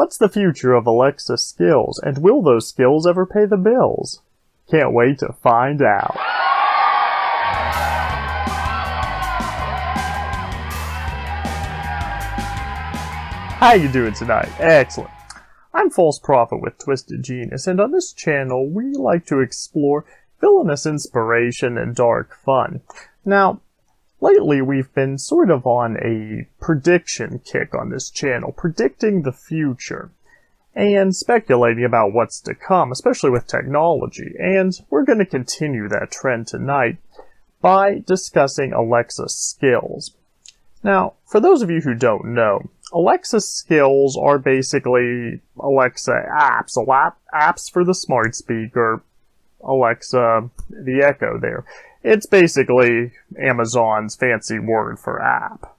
What's the future of Alexa skills, and will those skills ever pay the bills? Can't wait to find out. How you doing tonight? Excellent. I'm False Prophet with Twisted Jenius, and on this channel we like to explore villainous inspiration and dark fun. Now, lately we've been sort of on a prediction kick on this channel, predicting the future and speculating about what's to come, especially with technology, and we're going to continue that trend tonight by discussing Alexa skills. Now, for those of you who don't know, Alexa skills are basically Alexa apps, apps for the smart speaker, Alexa, the Echo there. It's basically Amazon's fancy word for app.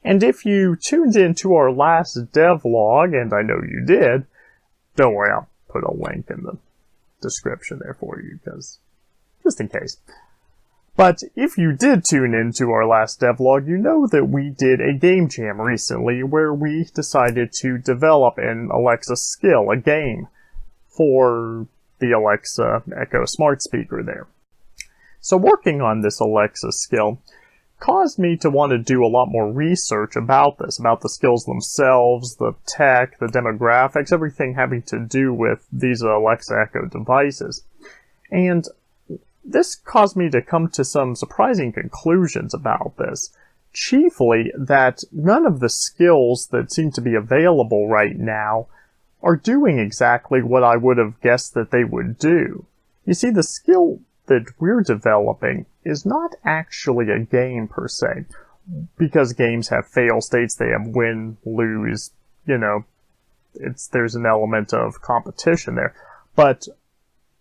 And if you tuned into our last devlog, and I know you did, don't worry, I'll put a link in the description there for you, because just in case. But if you did tune into our last devlog, you know that we did a game jam recently where we decided to develop an Alexa skill, a game, for the Alexa Echo smart speaker there. So working on this Alexa skill caused me to want to do a lot more research about this, about the skills themselves, the tech, the demographics, everything having to do with these Alexa Echo devices. And this caused me to come to some surprising conclusions about this. Chiefly that none of the skills that seem to be available right now are doing exactly what I would have guessed that they would do. You see, the skill that we're developing is not actually a game per se, because games have fail states, they have win, lose, there's an element of competition there. But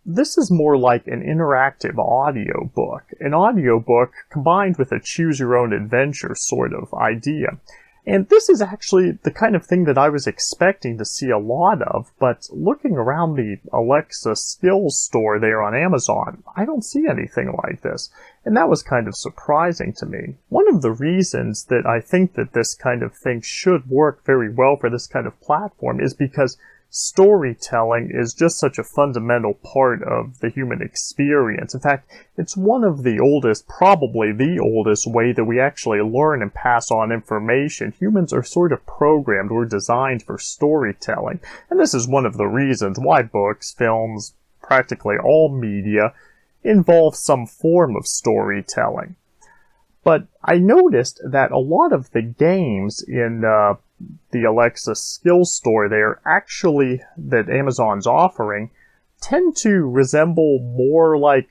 this is more like an interactive audiobook, an audiobook combined with a choose-your-own-adventure sort of idea. And this is actually the kind of thing that I was expecting to see a lot of, but looking around the Alexa skills store there on Amazon, I don't see anything like this. And that was kind of surprising to me. One of the reasons that I think that this kind of thing should work very well for this kind of platform is because storytelling is just such a fundamental part of the human experience. In fact, it's one of the oldest, probably the oldest way that we actually learn and pass on information. Humans are sort of programmed or designed for storytelling. And this is one of the reasons why books, films, practically all media involve some form of storytelling. But I noticed that a lot of the games in the Alexa skills store there, actually, that Amazon's offering, tend to resemble more like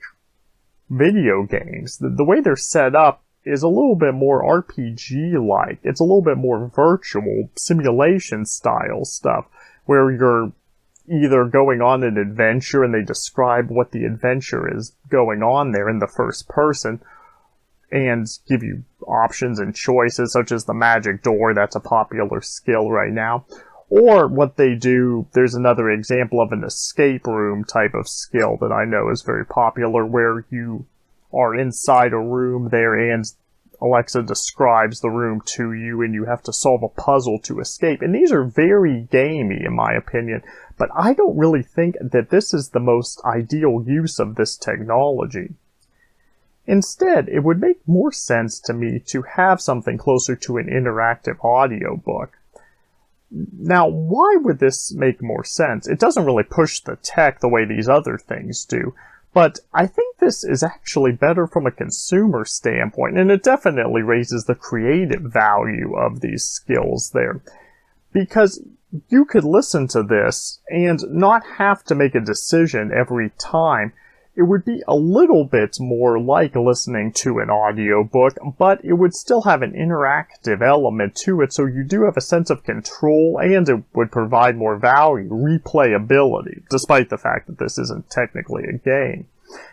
video games. The way they're set up is a little bit more RPG-like. It's a little bit more virtual, simulation-style stuff, where you're either going on an adventure and they describe what the adventure is going on there in the first person, and give you options and choices, such as the magic door. That's a popular skill right now. Or what they do, there's another example of an escape room type of skill that I know is very popular, where you are inside a room there and Alexa describes the room to you and you have to solve a puzzle to escape. And these are very gamey in my opinion, but I don't really think that this is the most ideal use of this technology. Instead, it would make more sense to me to have something closer to an interactive audiobook. Now, why would this make more sense? It doesn't really push the tech the way these other things do, but I think this is actually better from a consumer standpoint, and it definitely raises the creative value of these skills there. Because you could listen to this and not have to make a decision every time. It would be a little bit more like listening to an audiobook, but it would still have an interactive element to it, so you do have a sense of control, and it would provide more value, replayability, despite the fact that this isn't technically a game.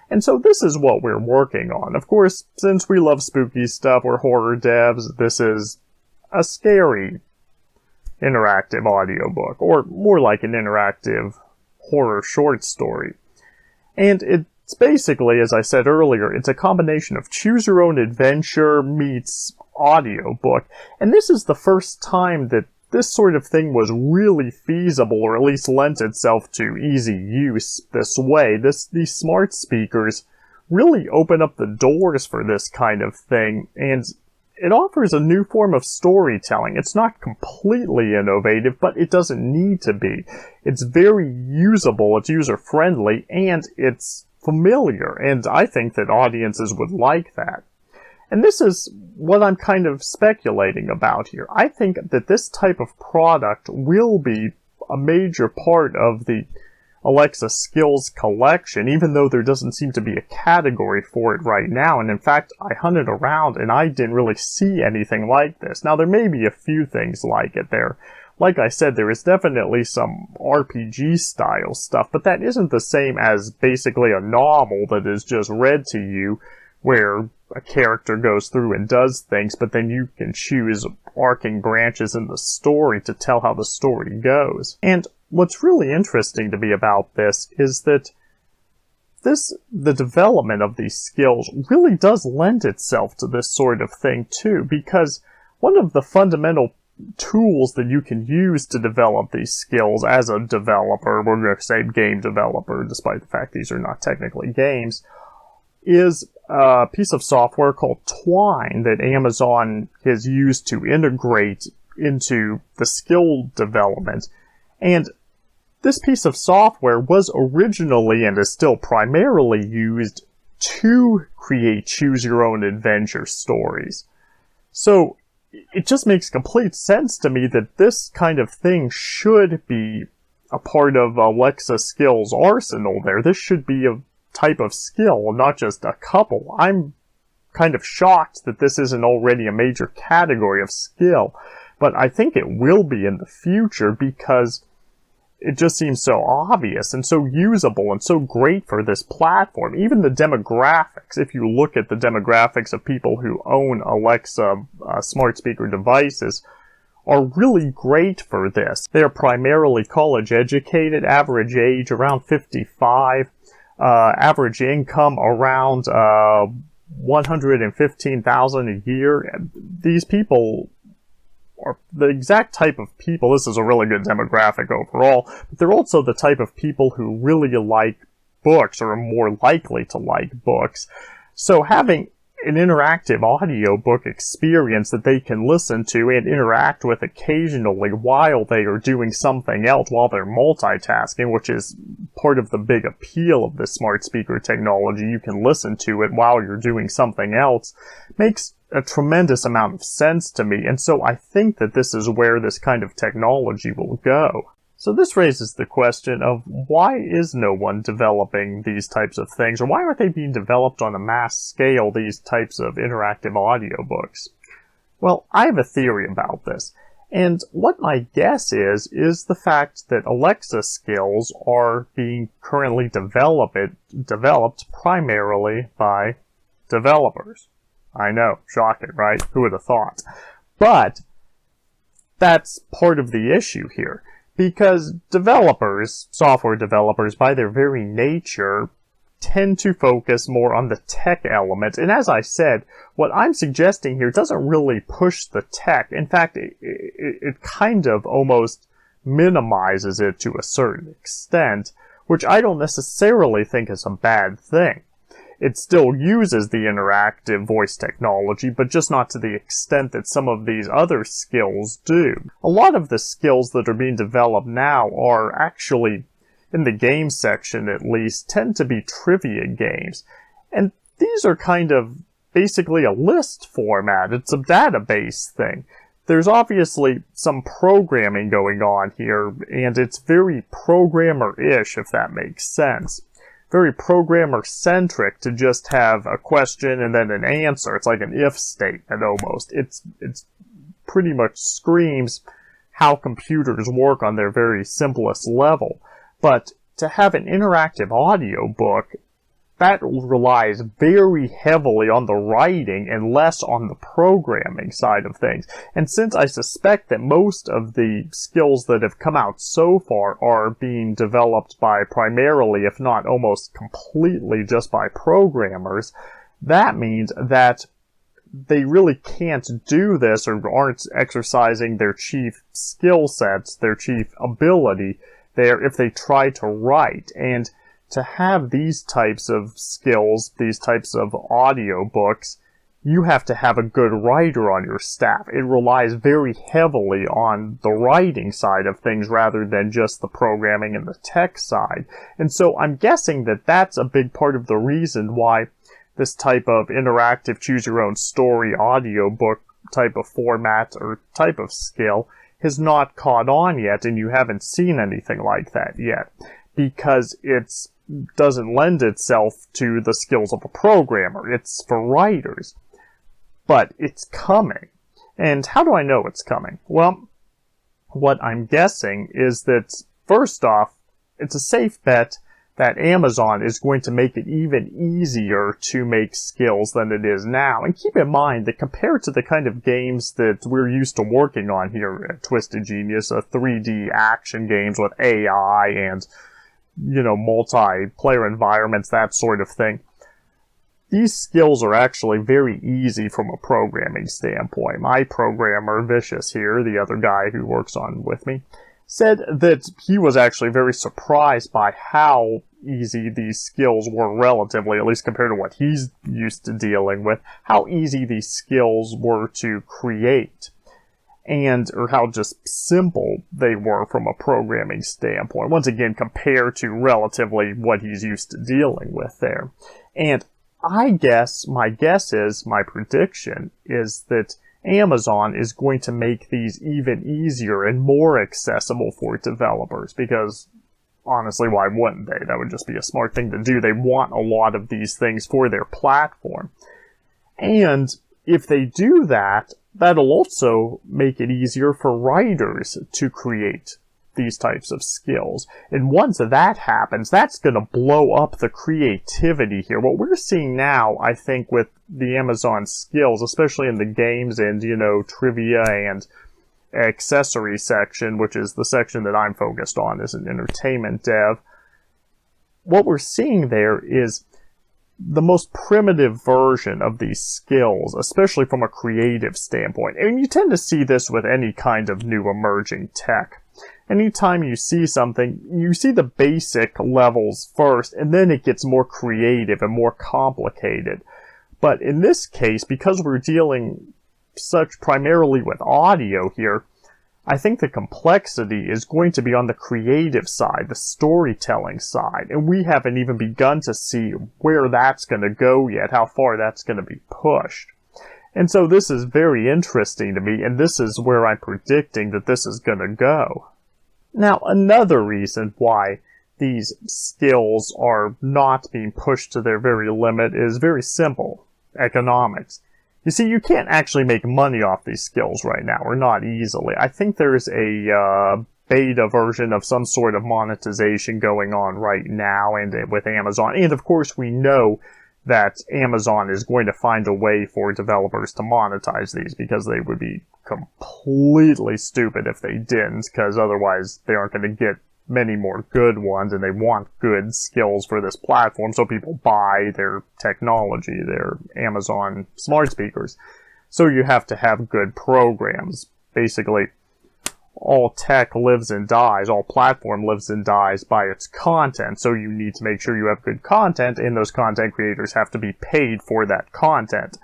And so this is what we're working on. Of course, since we love spooky stuff, we're horror devs, this is a scary interactive audiobook, or more like an interactive horror short story. And it's basically, as I said earlier, it's a combination of choose your own adventure meets audiobook. And this is the first time that this sort of thing was really feasible, or at least lent itself to easy use this way, these smart speakers really open up the doors for this kind of thing, and it offers a new form of storytelling. It's not completely innovative, but it doesn't need to be. It's very usable, it's user-friendly, and it's familiar, and I think that audiences would like that. And this is what I'm kind of speculating about here. I think that this type of product will be a major part of the Alexa Skills collection, even though there doesn't seem to be a category for it right now. And in fact, I hunted around and I didn't really see anything like this. Now, there may be a few things like it there. Like I said, there is definitely some RPG style stuff, but that isn't the same as basically a novel that is just read to you, where a character goes through and does things, but then you can choose arcing branches in the story to tell how the story goes. And what's really interesting to me about this is that the development of these skills really does lend itself to this sort of thing too, because one of the fundamental tools that you can use to develop these skills as a developer, we're going to say game developer, despite the fact these are not technically games, is a piece of software called Twine that Amazon has used to integrate into the skill development. And this piece of software was originally, and is still primarily, used to create choose-your-own-adventure stories. So it just makes complete sense to me that this kind of thing should be a part of Alexa Skills' arsenal there. This should be a type of skill, not just a couple. I'm kind of shocked that this isn't already a major category of skill, but I think it will be in the future because it just seems so obvious and so usable and so great for this platform. Even the demographics, if you look at the demographics of people who own Alexa smart speaker devices, are really great for this. They're primarily college educated, average age around 55, average income around $115,000 a year. These people are the exact type of people. This is a really good demographic overall, but they're also the type of people who really like books, or are more likely to like books. So having an interactive audiobook experience that they can listen to and interact with occasionally while they are doing something else, while they're multitasking, which is part of the big appeal of this smart speaker technology. You can listen to it while you're doing something else, makes a tremendous amount of sense to me. And so I think that this is where this kind of technology will go. So this raises the question of, why is no one developing these types of things? Or why aren't they being developed on a mass scale, these types of interactive audiobooks? Well, I have a theory about this. And what my guess is the fact that Alexa skills are being currently developed primarily by developers. I know, shocking, right? Who would have thought? But that's part of the issue here. Because developers, software developers, by their very nature, tend to focus more on the tech element. And as I said, what I'm suggesting here doesn't really push the tech. In fact, it kind of almost minimizes it to a certain extent, which I don't necessarily think is a bad thing. It still uses the interactive voice technology, but just not to the extent that some of these other skills do. A lot of the skills that are being developed now are actually, in the game section at least, tend to be trivia games. And these are kind of basically a list format. It's a database thing. There's obviously some programming going on here, and it's very programmer-ish, if that makes sense. Very programmer-centric to just have a question and then an answer. It's like an if statement almost. It's pretty much screams how computers work on their very simplest level. But to have an interactive audiobook, that relies very heavily on the writing and less on the programming side of things. And since I suspect that most of the skills that have come out so far are being developed by primarily, if not almost completely, just by programmers, that means that they really can't do this or aren't exercising their chief skill sets, their chief ability there if they try to write. And to have these types of skills, these types of audiobooks, you have to have a good writer on your staff. It relies very heavily on the writing side of things rather than just the programming and the tech side. And so I'm guessing that that's a big part of the reason why this type of interactive choose-your-own-story audiobook type of format or type of skill has not caught on yet, and you haven't seen anything like that yet, because it doesn't lend itself to the skills of a programmer. It's for writers. But it's coming. And how do I know it's coming? Well, what I'm guessing is that, first off, it's a safe bet that Amazon is going to make it even easier to make skills than it is now. And keep in mind that compared to the kind of games that we're used to working on here at Twisted Genius, 3D action games with AI and, multiplayer environments, that sort of thing, these skills are actually very easy from a programming standpoint. My programmer, Vicious here, the other guy who works on with me, said that he was actually very surprised by how easy these skills were relatively, at least compared to what he's used to dealing with, how easy these skills were to create. Or how just simple they were from a programming standpoint. Once again, compared to relatively what he's used to dealing with there. And my prediction is that Amazon is going to make these even easier and more accessible for developers, because honestly, why wouldn't they? That would just be a smart thing to do. They want a lot of these things for their platform. And if they do that, that'll also make it easier for writers to create these types of skills. And once that happens, that's going to blow up the creativity here. What we're seeing now, I think, with the Amazon skills, especially in the games and, trivia and accessory section, which is the section that I'm focused on as an entertainment dev, what we're seeing there is the most primitive version of these skills, especially from a creative standpoint. And you tend to see this with any kind of new emerging tech. Anytime you see something, you see the basic levels first, and then it gets more creative and more complicated. But in this case, because we're dealing such primarily with audio here, I think the complexity is going to be on the creative side, the storytelling side, and we haven't even begun to see where that's going to go yet, how far that's going to be pushed. And so this is very interesting to me, and this is where I'm predicting that this is going to go. Now, another reason why these skills are not being pushed to their very limit is very simple: economics. You see, you can't actually make money off these skills right now, or not easily. I think there's a beta version of some sort of monetization going on right now and with Amazon. And of course, we know that Amazon is going to find a way for developers to monetize these, because they would be completely stupid if they didn't, because otherwise they aren't going to get many more good ones, and they want good skills for this platform, so people buy their technology, their Amazon smart speakers. So you have to have good programs. Basically, all tech lives and dies, all platform lives and dies by its content, so you need to make sure you have good content, and those content creators have to be paid for that content.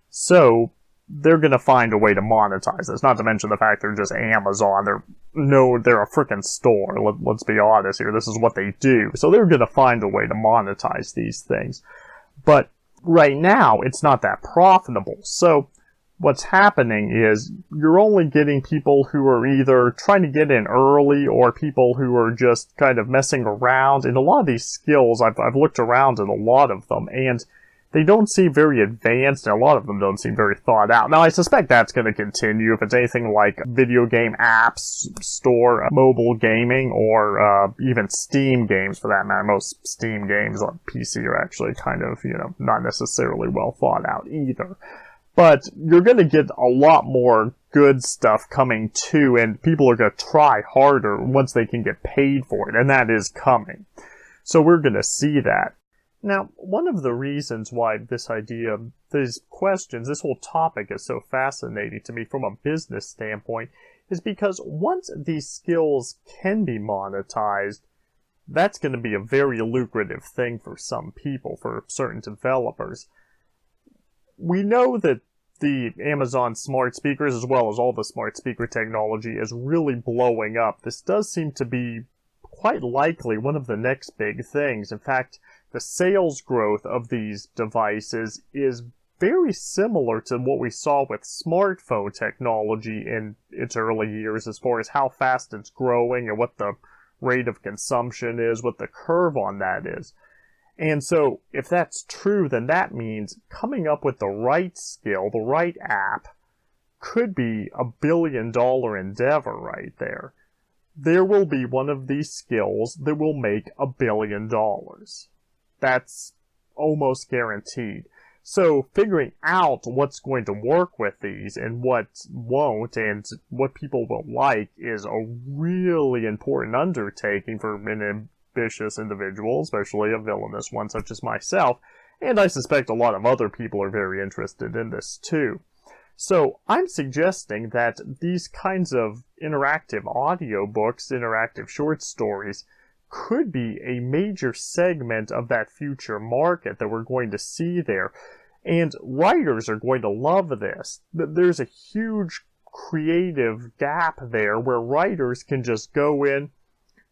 So they're going to find a way to monetize this, not to mention the fact they're just Amazon. They're a freaking store. Let's be honest here. This is what they do. So they're going to find a way to monetize these things. But right now, it's not that profitable. So what's happening is you're only getting people who are either trying to get in early or people who are just kind of messing around. And a lot of these skills, I've looked around at a lot of them, and they don't seem very advanced, and a lot of them don't seem very thought out. Now, I suspect that's going to continue if it's anything like video game apps store, mobile gaming, or even Steam games for that matter. Most Steam games on PC are actually kind of, not necessarily well thought out either. But you're going to get a lot more good stuff coming too, and people are going to try harder once they can get paid for it, and that is coming. So we're going to see that. Now, one of the reasons why this whole topic is so fascinating to me from a business standpoint is because once these skills can be monetized, that's going to be a very lucrative thing for some people, for certain developers. We know that the Amazon smart speakers, as well as all the smart speaker technology, is really blowing up. This does seem to be quite likely one of the next big things. In fact, the sales growth of these devices is very similar to what we saw with smartphone technology in its early years, as far as how fast it's growing and what the rate of consumption is, what the curve on that is. And so, if that's true, then that means coming up with the right skill, the right app, could be a billion-dollar endeavor right there. There will be one of these skills that will make $1 billion. That's almost guaranteed. So, figuring out what's going to work with these and what won't and what people will like is a really important undertaking for an ambitious individual, especially a villainous one such as myself, and I suspect a lot of other people are very interested in this too. So I'm suggesting that these kinds of interactive audiobooks, interactive short stories, could be a major segment of that future market that we're going to see there. And writers are going to love this. There's a huge creative gap there where writers can just go in,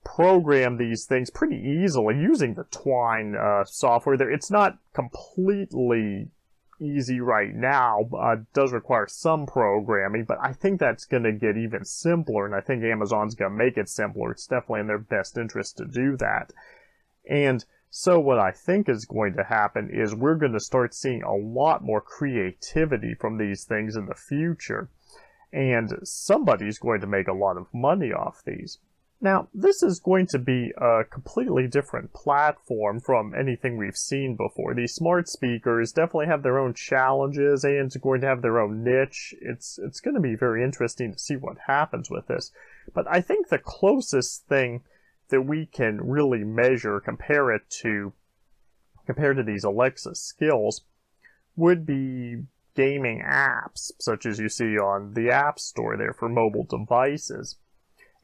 program these things pretty easily using the Twine software there. It's not completely easy right now. It does require some programming, but I think that's going to get even simpler, and I think Amazon's going to make it simpler. It's definitely in their best interest to do that. And so what I think is going to happen is we're going to start seeing a lot more creativity from these things in the future, and somebody's going to make a lot of money off these. Now, this is going to be a completely different platform from anything we've seen before. These smart speakers definitely have their own challenges and going to have their own niche. It's going to be very interesting to see what happens with this. But I think the closest thing that we can really measure, compared to these Alexa skills, would be gaming apps, such as you see on the App Store there for mobile devices.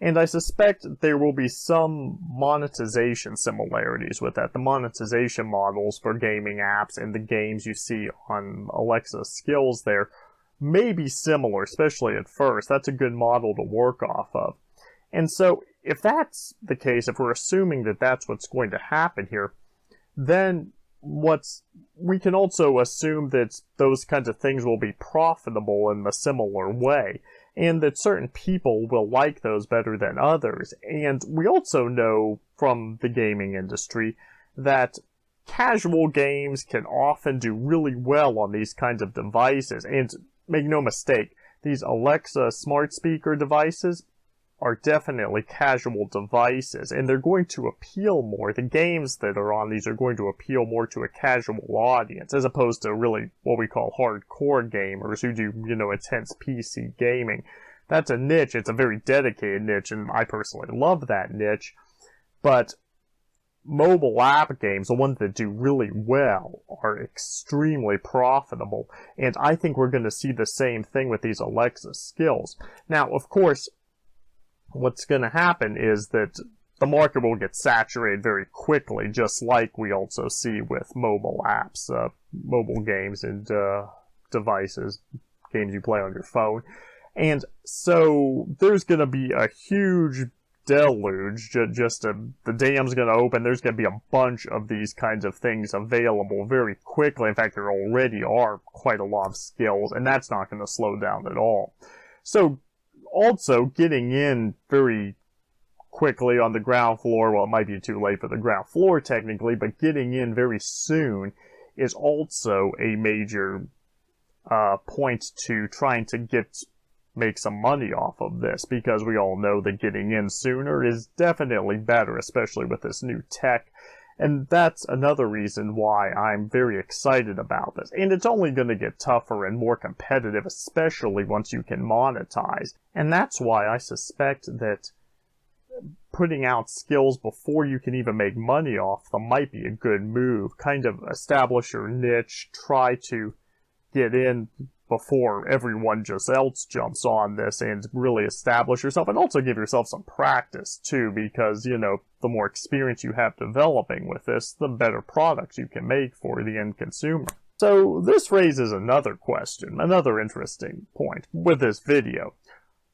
And I suspect there will be some monetization similarities with that. The monetization models for gaming apps and the games you see on Alexa skills there may be similar, especially at first. That's a good model to work off of. And so, if that's the case, if we're assuming that that's what's going to happen here, then we can also assume that those kinds of things will be profitable in a similar way, and that certain people will like those better than others. And we also know from the gaming industry that casual games can often do really well on these kinds of devices. And make no mistake, these Alexa smart speaker devices are definitely casual devices, and they're going to appeal more. The games that are on these are going to appeal more to a casual audience, as opposed to really what we call hardcore gamers who do, intense PC gaming. That's a niche. It's a very dedicated niche, and I personally love that niche. But mobile app games, the ones that do really well, are extremely profitable, and I think we're going to see the same thing with these Alexa skills. Now, of course, what's going to happen is that the market will get saturated very quickly, just like we also see with mobile apps, mobile games and devices, games you play on your phone. And so there's going to be a huge deluge, the dam's going to open. There's going to be a bunch of these kinds of things available very quickly. In fact, there already are quite a lot of skills, and that's not going to slow down at all. So also, getting in very quickly on the ground floor, well, it might be too late for the ground floor technically, but getting in very soon is also a major point to trying to make some money off of this, because we all know that getting in sooner is definitely better, especially with this new tech. And that's another reason why I'm very excited about this. And it's only going to get tougher and more competitive, especially once you can monetize. And that's why I suspect that putting out skills before you can even make money off them might be a good move. Kind of establish your niche, try to get in before everyone just else jumps on this and really establish yourself, and also give yourself some practice too, because, you know, the more experience you have developing with this, the better products you can make for the end consumer. So this raises another question, another interesting point with this video.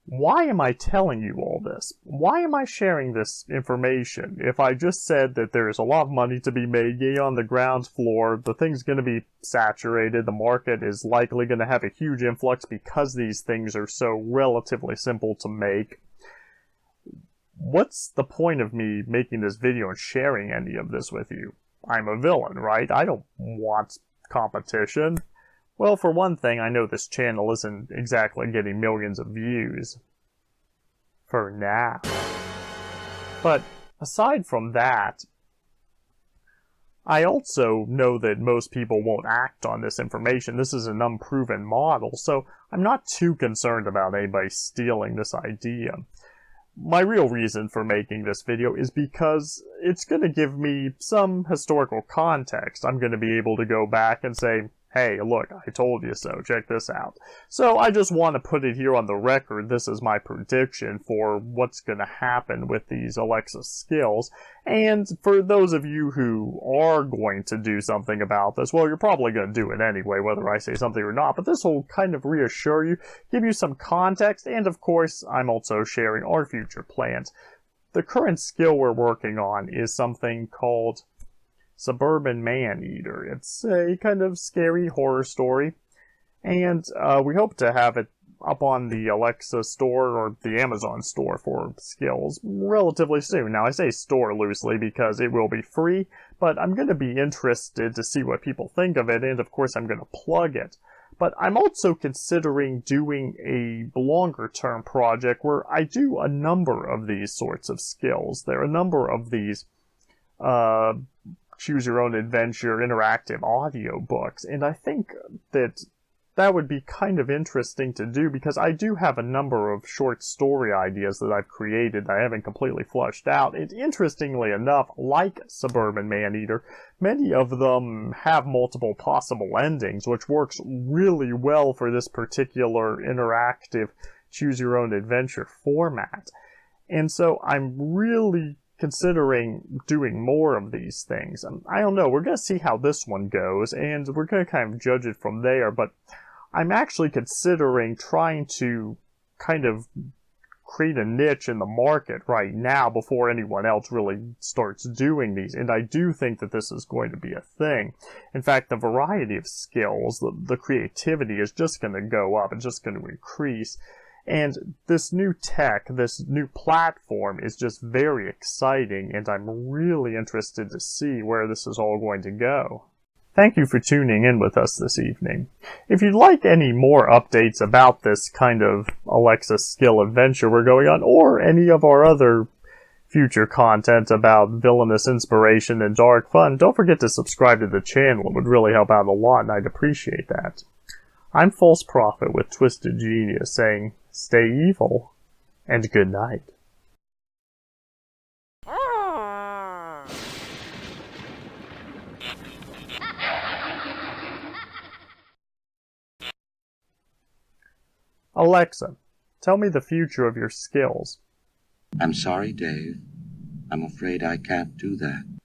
Why am I telling you all this? Why am I sharing this information? If I just said that there's a lot of money to be made, yay, on the ground floor, the thing's going to be saturated, the market is likely going to have a huge influx because these things are so relatively simple to make. What's the point of me making this video and sharing any of this with you? I'm a villain, right? I don't want competition. Well, for one thing, I know this channel isn't exactly getting millions of views. For now. But aside from that, I also know that most people won't act on this information. This is an unproven model, so I'm not too concerned about anybody stealing this idea. My real reason for making this video is because it's going to give me some historical context. I'm going to be able to go back and say, hey, look, I told you so, check this out. So I just want to put it here on the record. This is my prediction for what's going to happen with these Alexa skills. And for those of you who are going to do something about this, well, you're probably going to do it anyway, whether I say something or not. But this will kind of reassure you, give you some context, and of course, I'm also sharing our future plans. The current skill we're working on is something called Suburban Man-Eater. It's a kind of scary horror story, and we hope to have it up on the Alexa store or the Amazon store for skills relatively soon. Now, I say store loosely because it will be free, but I'm going to be interested to see what people think of it, and of course I'm going to plug it. But I'm also considering doing a longer-term project where I do a number of these sorts of skills. There are a number of these choose your own adventure interactive audio books, and I think that that would be kind of interesting to do because I do have a number of short story ideas that I've created that I haven't completely flushed out. And interestingly enough, like Suburban Man-Eater, many of them have multiple possible endings, which works really well for this particular interactive choose your own adventure format. And so I'm really considering doing more of these things. I don't know, we're going to see how this one goes, and we're going to kind of judge it from there, but I'm actually considering trying to kind of create a niche in the market right now before anyone else really starts doing these, and I do think that this is going to be a thing. In fact, the variety of skills, the creativity is just going to go up, it's just going to increase. And this new tech, this new platform is just very exciting, and I'm really interested to see where this is all going to go. Thank you for tuning in with us this evening. If you'd like any more updates about this kind of Alexa skill adventure we're going on, or any of our other future content about villainous inspiration and dark fun, don't forget to subscribe to the channel. It would really help out a lot, and I'd appreciate that. I'm False Prophet with Twisted Jenius saying, stay evil, and good night. Alexa, tell me the future of your skills. I'm sorry, Dave. I'm afraid I can't do that.